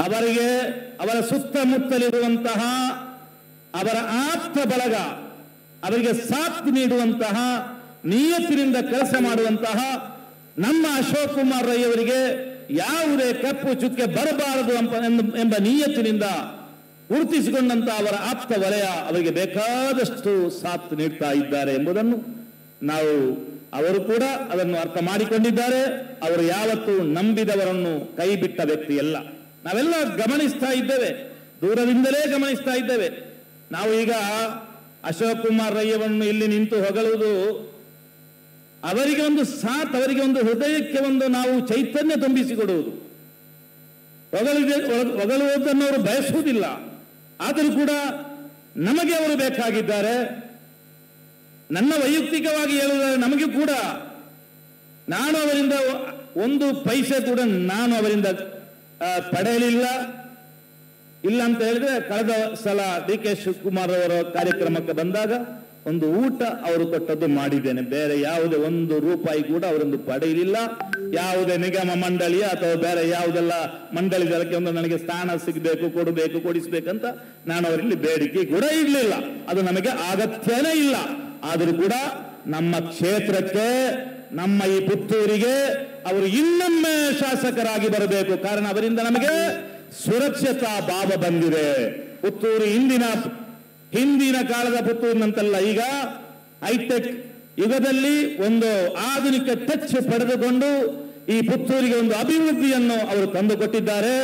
ಅವರಿಗೆ ಅವರ ಸುತ್ತಮುತ್ತಲಿರುವಂತಹ ಅವರ ಆಪ್ತ ಬಳಗ ಅವರಿಗೆ ಸಾಥ್ ನೀಡುವಂತಹ ನಿಯತ್ತಿನಿಂದ ಕೆಲಸ ಮಾಡುವಂತಹ ನಮ್ಮ ಅಶೋಕ್ ಕುಮಾರ್ ರೈ ಅವರಿಗೆ ಯಾವುದೇ ಕಪ್ಪು ಚುಕ್ಕೆ ಬರಬಾರದು ಎಂಬ ನಿಯತ್ತಿನಿಂದ ಗುರುತಿಸಿಕೊಂಡಂತಹ ಅವರ ಆಪ್ತ ವಲಯ ಅವರಿಗೆ ಬೇಕಾದಷ್ಟು ಸಾಥ್ ನೀಡ್ತಾ ಇದ್ದಾರೆ ಎಂಬುದನ್ನು ನಾವು ಅವರು ಕೂಡ ಅದನ್ನು ಅರ್ಥ ಮಾಡಿಕೊಂಡಿದ್ದಾರೆ. ಅವರು ಯಾವತ್ತೂ ನಂಬಿದವರನ್ನು ಕೈ ಬಿಟ್ಟ ವ್ಯಕ್ತಿಯಲ್ಲ. ನಾವೆಲ್ಲ ಗಮನಿಸ್ತಾ ಇದ್ದೇವೆ, ದೂರದಿಂದಲೇ ಗಮನಿಸ್ತಾ ಇದ್ದೇವೆ. ನಾವು ಈಗ ಅಶೋಕ್ ಕುಮಾರ್ ರೈಯನ್ನು ಇಲ್ಲಿ ನಿಂತು ಹೊಗಳುವುದು ಅವರಿಗೆ ಒಂದು ಸಾಥ್, ಅವರಿಗೆ ಒಂದು ಹೃದಯಕ್ಕೆ ಒಂದು ನಾವು ಚೈತನ್ಯ ತುಂಬಿಸಿಕೊಡುವುದು. ಹೊಗಳುವುದನ್ನು ಅವರು ಬಯಸುವುದಿಲ್ಲ, ಆದರೂ ಕೂಡ ನಮಗೆ ಅವರು ಬೇಕಾಗಿದ್ದಾರೆ. ನನ್ನ ವೈಯಕ್ತಿಕವಾಗಿ ಹೇಳುವುದಾದರೆ ನಮಗೆ ಕೂಡ ನಾನು ಅವರಿಂದ ಒಂದು ಪೈಸೆ ಕೂಡ ನಾನು ಅವರಿಂದ ಪಡೆಯಲಿಲ್ಲ. ಇಲ್ಲ ಅಂತ ಹೇಳಿದ್ರೆ ಕಳೆದ ಸಲ DK ಶಿವಕುಮಾರ್ ಅವರ ಕಾರ್ಯಕ್ರಮಕ್ಕೆ ಬಂದಾಗ ಒಂದು ಊಟ ಅವರು ಕೊಟ್ಟದ್ದು ಮಾಡಿದ್ದೇನೆ. ಬೇರೆ ಯಾವುದೇ ಒಂದು ರೂಪಾಯಿ ಕೂಡ ಅವರೊಂದು ಪಡೆಯಲಿಲ್ಲ. ಯಾವುದೇ ನಿಗಮ ಮಂಡಳಿಯ ಅಥವಾ ಬೇರೆ ಯಾವುದೆಲ್ಲ ಮಂಡಳಿಗಳಕ್ಕೆ ಒಂದು ನನಗೆ ಸ್ಥಾನ ಸಿಗಬೇಕು, ಕೊಡಬೇಕು, ಕೊಡಿಸ್ಬೇಕಂತ ನಾನು ಅವರಲ್ಲಿ ಬೇಡಿಕೆ ಕೂಡ ಇರಲಿಲ್ಲ. ಅದು ನಮಗೆ ಅಗತ್ಯನೇ ಇಲ್ಲ. ಆದರೂ ಕೂಡ ನಮ್ಮ ಕ್ಷೇತ್ರಕ್ಕೆ, ನಮ್ಮ ಈ ಪುತ್ತೂರಿಗೆ ಅವರು ಇನ್ನೊಮ್ಮೆ ಶಾಸಕರಾಗಿ ಬರಬೇಕು. ಕಾರಣ ಅವರಿಂದ ನಮಗೆ ಸುರಕ್ಷತಾ ಭಾವ ಬಂದಿದೆ. ಪುತ್ತೂರು ಹಿಂದಿನ ಕಾಲದ ಪುತ್ತೂರಿನಂತಲ್ಲ, ಈಗ ಹೈಟೆಕ್ ಯುಗದಲ್ಲಿ ಒಂದು ಆಧುನಿಕ ಟಚ್ ಪಡೆದುಕೊಂಡು ಈ ಪುತ್ತೂರಿಗೆ ಒಂದು ಅಭಿವೃದ್ಧಿಯನ್ನು ಅವರು ತಂದುಕೊಟ್ಟಿದ್ದಾರೆ.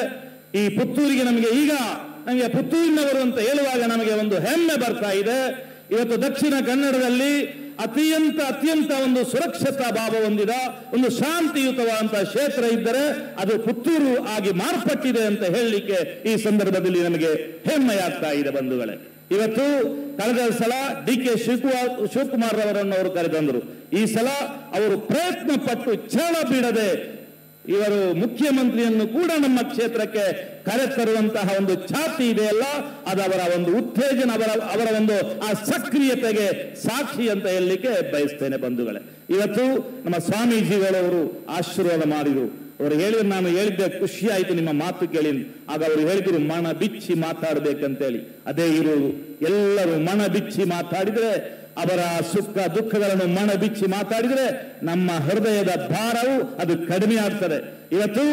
ಈ ಪುತ್ತೂರಿಗೆ ನಮಗೆ ಪುತ್ತೂರಿನವರು ಅಂತ ಹೇಳುವಾಗ ನಮಗೆ ಒಂದು ಹೆಮ್ಮೆ ಬರ್ತಾ ಇದೆ. ಇವತ್ತು ದಕ್ಷಿಣ ಕನ್ನಡದಲ್ಲಿ ಅತ್ಯಂತ ಒಂದು ಸುರಕ್ಷತಾ ಭಾವ ಹೊಂದಿದ ಒಂದು ಶಾಂತಿಯುತವಾದಂತಹ ಕ್ಷೇತ್ರ ಇದ್ದರೆ ಅದು ಪುತ್ತೂರು ಆಗಿ ಮಾರ್ಪಟ್ಟಿದೆ ಅಂತ ಹೇಳಲಿಕ್ಕೆ ಈ ಸಂದರ್ಭದಲ್ಲಿ ನಮಗೆ ಹೆಮ್ಮೆಯಾಗ್ತಾ ಇದೆ ಬಂಧುಗಳೇ. ಇವತ್ತು ಕಳೆದ ಸಲ DK ಶಿವಕುಮಾರ್ ಅವರನ್ನು ಅವರು ಕರೆತಂದರು. ಈ ಸಲ ಅವರು ಪ್ರಯತ್ನ ಪಟ್ಟು ಛಲ ಬಿಡದೆ ಇವರು ಮುಖ್ಯಮಂತ್ರಿಯನ್ನು ಕೂಡ ನಮ್ಮ ಕ್ಷೇತ್ರಕ್ಕೆ ಕರೆತರುವಂತಹ ಒಂದು ಛಾತಿ ಇದೆಯಲ್ಲ, ಅದು ಅವರ ಒಂದು ಉತ್ತೇಜನ, ಅವರ ಒಂದು ಆ ಸಕ್ರಿಯತೆಗೆ ಸಾಕ್ಷಿ ಅಂತ ಹೇಳಲಿಕ್ಕೆ ಬಯಸ್ತೇನೆ ಬಂಧುಗಳೇ. ಇವತ್ತು ನಮ್ಮ ಸ್ವಾಮೀಜಿಗಳವರು ಆಶೀರ್ವಾದ ಮಾಡಿದರು. ಅವರು ನಾನು ಹೇಳಿದ್ದೆ, ಖುಷಿ ಆಯಿತು ನಿಮ್ಮ ಮಾತು ಕೇಳಿ. ಆಗ ಅವರು ಹೇಳಿದ್ರು ಮನ ಬಿಚ್ಚಿ ಮಾತಾಡಬೇಕಂತೇಳಿ. ಅದೇ ಇರುವುದು, ಎಲ್ಲರೂ ಮನ ಬಿಚ್ಚಿ ಮಾತಾಡಿದರೆ, ಅವರ ಸುಖ ದುಃಖಗಳನ್ನು ಮನ ಬಿಚ್ಚಿ ಮಾತಾಡಿದರೆ ನಮ್ಮ ಹೃದಯದ ಭಾರವು ಅದು ಕಡಿಮೆ ಆಗ್ತದೆ. ಇವತ್ತು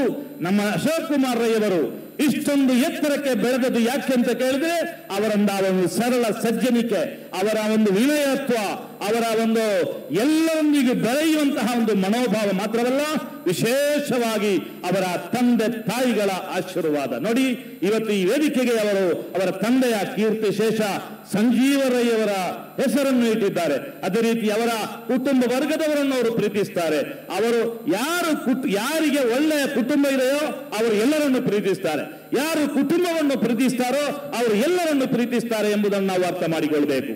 ನಮ್ಮ ಅಶೋಕ್ ಕುಮಾರ್ ರೈ ಅವರು ಇಷ್ಟೊಂದು ಎತ್ತರಕ್ಕೆ ಬೆಳೆದದ್ದು ಯಾಕೆ ಅಂತ ಕೇಳಿದ್ರೆ ಒಂದು ಸರಳ ಸಜ್ಜನಿಕೆ, ಅವರ ಒಂದು ವಿನಯತ್ವ, ಅವರ ಒಂದು ಎಲ್ಲರೊಂದಿಗೆ ಬೆಳೆಯುವಂತಹ ಒಂದು ಮನೋಭಾವ ಮಾತ್ರವಲ್ಲ, ವಿಶೇಷವಾಗಿ ಅವರ ತಂದೆ ತಾಯಿಗಳ ಆಶೀರ್ವಾದ ನೋಡಿ. ಇವತ್ತು ಈ ವೇದಿಕೆಗೆ ಅವರ ತಂದೆಯ ಕೀರ್ತಿ ಶೇಷ ಸಂಜೀವ ರೈ ಅವರ ಹೆಸರನ್ನು ಇಟ್ಟಿದ್ದಾರೆ. ಅದೇ ರೀತಿ ಅವರ ಕುಟುಂಬ ವರ್ಗದವರನ್ನು ಅವರು ಪ್ರೀತಿಸ್ತಾರೆ. ಅವರು ಯಾರಿಗೆ ಒಳ್ಳೆಯ ಕುಟುಂಬ ಇದೆಯೋ ಅವರು ಎಲ್ಲರನ್ನು ಪ್ರೀತಿಸ್ತಾರೆ. ಯಾರು ಕುಟುಂಬವನ್ನು ಪ್ರೀತಿಸ್ತಾರೋ ಅವರು ಎಲ್ಲರನ್ನು ಪ್ರೀತಿಸ್ತಾರೆ ಎಂಬುದನ್ನು ನಾವು ಅರ್ಥ ಮಾಡಿಕೊಳ್ಬೇಕು.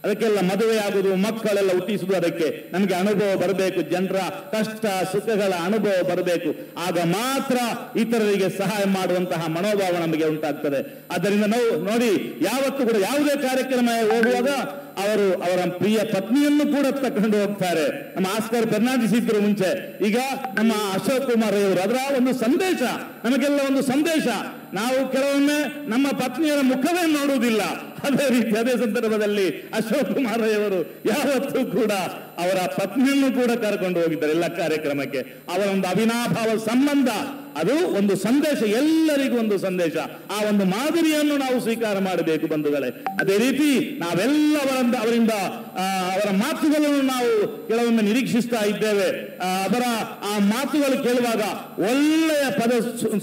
ಅದಕ್ಕೆಲ್ಲ ಮದುವೆ ಆಗುವುದು, ಮಕ್ಕಳೆಲ್ಲ ಹುಟ್ಟಿಸುವುದು, ಅದಕ್ಕೆ ನಮಗೆ ಅನುಭವ ಬರಬೇಕು, ಜನರ ಕಷ್ಟ ಸುಖಗಳ ಅನುಭವ ಬರಬೇಕು. ಆಗ ಮಾತ್ರ ಇತರರಿಗೆ ಸಹಾಯ ಮಾಡುವಂತಹ ಮನೋಭಾವ ನಮಗೆ ಉಂಟಾಗ್ತದೆ. ಆದ್ದರಿಂದ ನಾವು ನೋಡಿ, ಯಾವತ್ತೂ ಕೂಡ ಯಾವುದೇ ಕಾರ್ಯಕ್ರಮ ಹೋಗುವಾಗ ಅವರ ಪ್ರಿಯ ಪತ್ನಿಯನ್ನು ಕೂಡ ತಕೊಂಡು ಹೋಗ್ತಾರೆ. ನಮ್ಮ ಆಸ್ಕರ್ ಫರ್ನಾಂಡಿಸ್ ಇದ್ರು ಮುಂಚೆ, ಈಗ ನಮ್ಮ ಅಶೋಕ್ ಕುಮಾರ್ ರೈ ಅವರು. ಅದರ ಒಂದು ಸಂದೇಶ ನಮಗೆಲ್ಲ ಒಂದು ಸಂದೇಶ. ನಾವು ಕೆಲವೊಮ್ಮೆ ನಮ್ಮ ಪತ್ನಿಯರ ಮುಖವೇ ನೋಡುವುದಿಲ್ಲ. ಅದೇ ಸಂದರ್ಭದಲ್ಲಿ ಅಶೋಕ್ ಕುಮಾರ್ ರೈ ಅವರು ಯಾವತ್ತೂ ಕೂಡ ಅವರ ಪತ್ನಿಯನ್ನು ಕೂಡ ಕರ್ಕೊಂಡು ಹೋಗಿದ್ದಾರೆ ಎಲ್ಲ ಕಾರ್ಯಕ್ರಮಕ್ಕೆ. ಅವರ ಒಂದು ಅವಿನಾಭಾವ ಸಂಬಂಧ, ಅದು ಒಂದು ಸಂದೇಶ, ಎಲ್ಲರಿಗೂ ಒಂದು ಸಂದೇಶ. ಆ ಒಂದು ಮಾದರಿಯನ್ನು ನಾವು ಸ್ವೀಕಾರ ಮಾಡಬೇಕು ಬಂಧುಗಳೇ. ಅದೇ ರೀತಿ ನಾವೆಲ್ಲ ಅವರ ಮಾತುಗಳನ್ನು ನಾವು ಕೆಲವೊಮ್ಮೆ ನಿರೀಕ್ಷಿಸ್ತಾ ಇದ್ದೇವೆ. ಆ ಮಾತುಗಳು ಕೇಳುವಾಗ ಒಳ್ಳೆಯ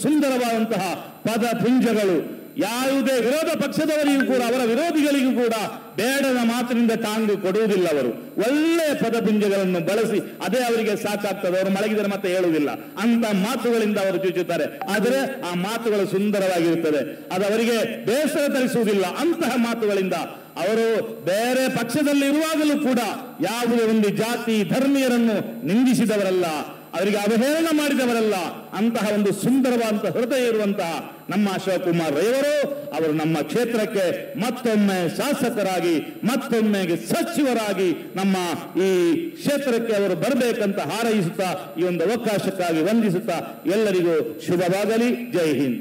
ಸುಂದರವಾದಂತಹ ಪದ ಪುಂಜಗಳು, ಯಾವುದೇ ವಿರೋಧ ಪಕ್ಷದವರಿಗೂ ಕೂಡ ಅವರ ವಿರೋಧಿಗಳಿಗೂ ಕೂಡ ಬೇಡದ ಮಾತಿನಿಂದ ಟಾಂಗು ಕೊಡುವುದಿಲ್ಲ. ಅವರು ಒಳ್ಳೆಯ ಪದಪುಂಜಗಳನ್ನು ಬಳಸಿ ಅದೇ ಅವರಿಗೆ ಸಾಕಾಗ್ತದೆ. ಅವರು ಮಲಗಿದರೆ ಮತ್ತೆ ಹೇಳುವುದಿಲ್ಲ, ಅಂತ ಮಾತುಗಳಿಂದ ಅವರು ಚುಚ್ಚುತ್ತಾರೆ. ಆದರೆ ಆ ಮಾತುಗಳು ಸುಂದರವಾಗಿರುತ್ತದೆ, ಅದು ಅವರಿಗೆ ಬೇಸರ ತರಿಸುವುದಿಲ್ಲ. ಅಂತಹ ಮಾತುಗಳಿಂದ ಅವರು ಬೇರೆ ಪಕ್ಷದಲ್ಲಿ ಇರುವಾಗಲೂ ಕೂಡ ಯಾವುದೇ ಒಂದು ಜಾತಿ ಧರ್ಮೀಯರನ್ನು ನಿಂದಿಸಿದವರಲ್ಲ, ಅವರಿಗೆ ಅವಹೇಳನ ಮಾಡಿದವರಲ್ಲ. ಅಂತಹ ಒಂದು ಸುಂದರವಾದಂತಹ ಹೃದಯ ಇರುವಂತಹ ನಮ್ಮ ಅಶೋಕ್ ಕುಮಾರ್ ರೈ ಅವರು ನಮ್ಮ ಕ್ಷೇತ್ರಕ್ಕೆ ಮತ್ತೊಮ್ಮೆ ಶಾಸಕರಾಗಿ, ಮತ್ತೊಮ್ಮೆ ಸಚಿವರಾಗಿ ನಮ್ಮ ಈ ಕ್ಷೇತ್ರಕ್ಕೆ ಅವರು ಬರಬೇಕಂತ ಹಾರೈಸುತ್ತಾ, ಈ ಒಂದು ಅವಕಾಶಕ್ಕಾಗಿ ವಂದಿಸುತ್ತಾ ಎಲ್ಲರಿಗೂ ಶುಭವಾಗಲಿ. ಜೈ ಹಿಂದ್.